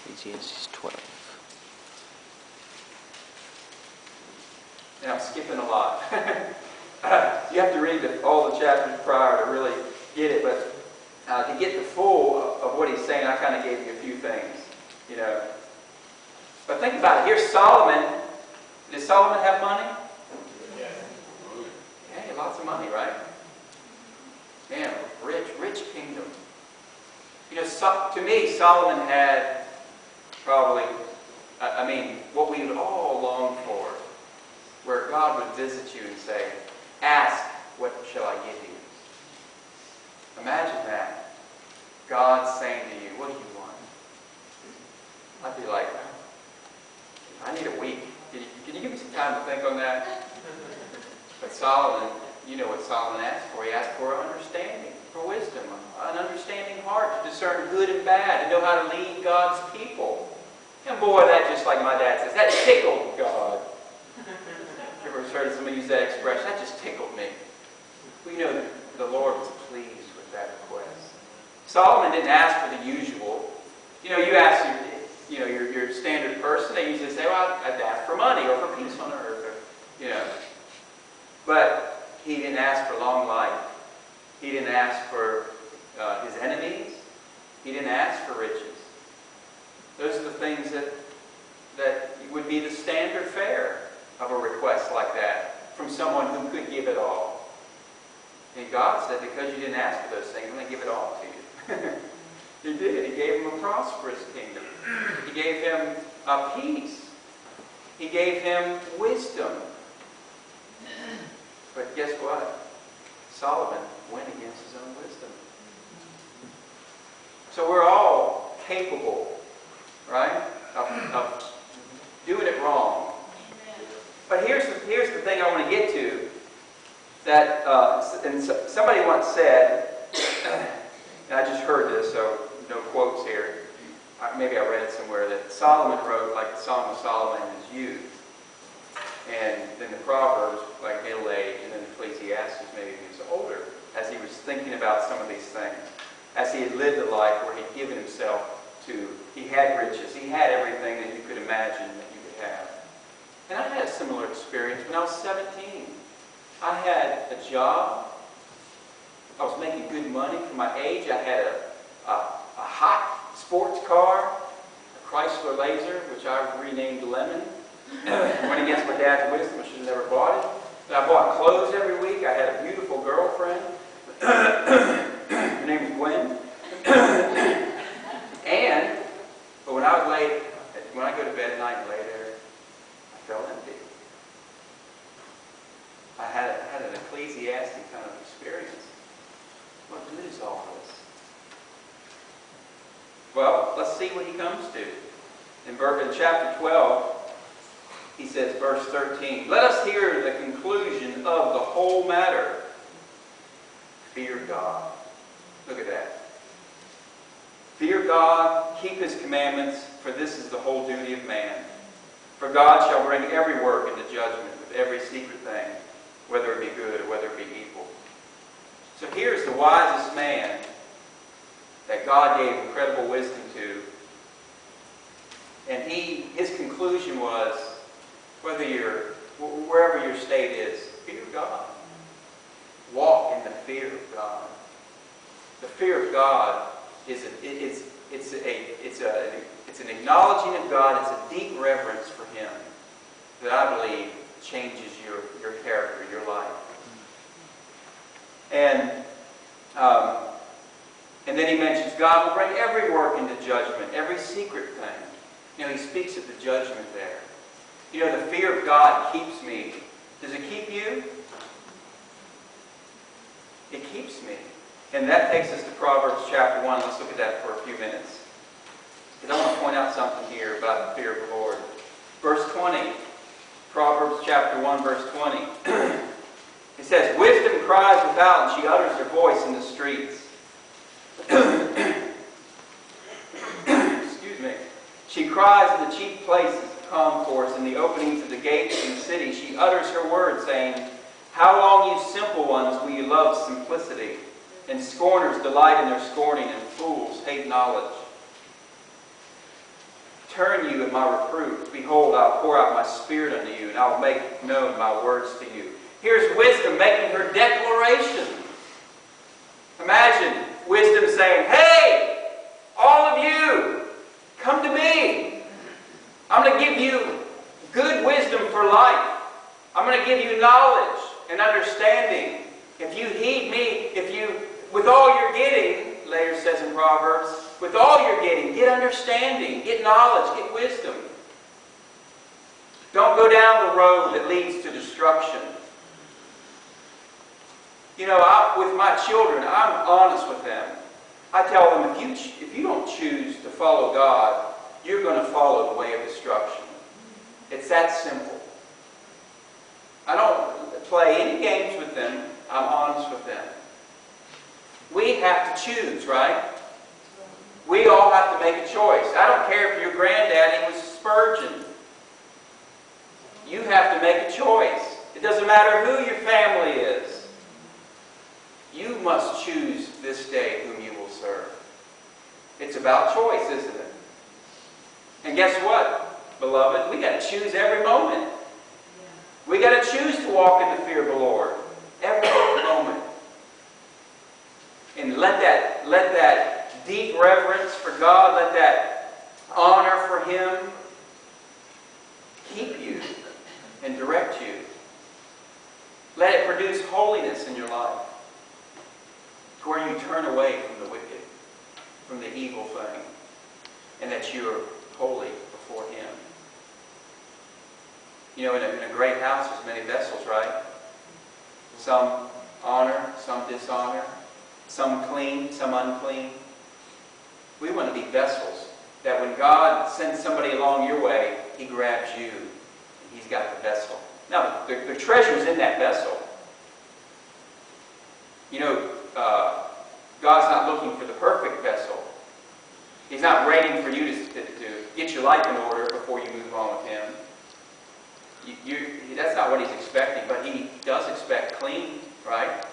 Ecclesiastes 12. And I'm skipping a lot. You have to read all the chapters prior to really get it, but to get the full of what he's saying, I kind of gave you a few things, you know. But think about it. Here's Solomon. Did Solomon have money? Yes. Yeah, he had lots of money, right? Man, rich kingdom. You know, to me, Solomon had probably, what we would all long for, where God would visit you and say, ask, what shall I give you? Imagine that. God saying to you, what do you want? I'd be like, I need a week. Can you give me some time to think on that? But Solomon, you know what Solomon asked for. He asked for understanding, for wisdom, an understanding heart to discern good and bad, to know how to lead God's people. And boy, that, just like my dad says, that tickled God. You ever heard somebody use that expression? That just tickled me. We know that the Lord was pleased with that request. Solomon didn't ask for the usual. You know, you ask your standard person, they usually say, well, I'd ask for money or for peace on earth, or, you know. But he didn't ask for long life. He didn't ask for his enemies. He didn't ask for riches. Those are the things that would be the standard fare of a request like that from someone who could give it all. And God said, because you didn't ask for those things, I'm going to give it all to you. He did. He gave him a prosperous kingdom. He gave him a peace. He gave him wisdom. But guess what? Solomon went against his own wisdom. So we're all capable, right, of doing it wrong. But here's the thing I want to get to. That and somebody once said, and I just heard this, so no quotes here. Maybe I read it somewhere, that Solomon wrote like the Song of Solomon in his youth, and then the Proverbs like middle age, and then Ecclesiastes maybe he was older, as he was thinking about some of these things, as he had lived a life where he'd given himself to. He had riches, he had everything that you could imagine that you could have. And I had a similar experience when I was 17. I had a job. I was making good money for my age. I had a hot sports car, a Chrysler Laser, which I renamed Lemon. Went against my dad's wisdom. I should have never bought it. But I bought clothes every week. I had a beautiful girlfriend. Her name was Gwen. But when I go to bed at night and lay there, I felt empty. I had an Ecclesiastes kind of experience. What good is all this? Well, let's see what he comes to. In chapter 12, he says, verse 13, let us hear the conclusion of the whole matter. Fear God. Look at that. Fear God, keep his commandments, for this is the whole duty of man. For God shall bring every work into judgment with every secret thing, whether it be good or whether it be evil. So here's the wisest man that God gave incredible wisdom to. And his conclusion was, wherever your state is, fear God. Walk in the fear of God. The fear of God is an acknowledging of God. It's a deep reverence for Him that I believe changes your character, your life. And then he mentions God will bring every work into judgment, every secret thing. You know, he speaks of the judgment there. You know, the fear of God keeps me. Does it keep you? It keeps me. And that takes us to Proverbs chapter 1. Let's look at that for a few minutes. Because I want to point out something here about the fear of the Lord. Verse 20. Proverbs chapter 1, verse 20. It says, wisdom cries without, and she utters her voice in the streets. Excuse me. She cries in the chief places of concourse, in the openings of the gates of the city. She utters her words, saying, how long, you simple ones, will you love simplicity? And scorners delight in their scorning, and fools hate knowledge. turn you in my reproof. Behold, I'll pour out my Spirit unto you, and I'll make known my words to you. Here's wisdom making her declaration. Imagine wisdom saying, hey, all of you, come to me. I'm going to give you good wisdom for life. I'm going to give you knowledge and understanding. If you heed me, with all you're getting, later says in Proverbs, with all you're getting, get understanding, get knowledge, get wisdom. Don't go down the road that leads to destruction. You know, with my children, I'm honest with them. I tell them, if you don't choose to follow God, you're going to follow the way of destruction. It's that simple. I don't play any games with them. I'm honest with them. We have to choose, right? We all have to make a choice. I don't care if your granddaddy was Spurgeon. You have to make a choice. It doesn't matter who your family is. You must choose this day whom you will serve. It's about choice, isn't it? And guess what, beloved? We got to choose every moment. We got to choose to walk in the fear of the Lord every moment. And let that deep reverence for God, let that honor for Him keep you and direct you. Let it produce holiness in your life, to where you turn away from the wicked, from the evil thing, and that you are holy before Him. You know, in a great house, there's many vessels, right? Some honor, some dishonor, some clean, some unclean. We want to be vessels that when God sends somebody along your way, He grabs you, and He's got the vessel. Now, the treasure's in that vessel. You know, God's not looking for the perfect vessel. He's not waiting for you to get your life in order before you move on with Him. That's not what He's expecting, but He does expect clean, right?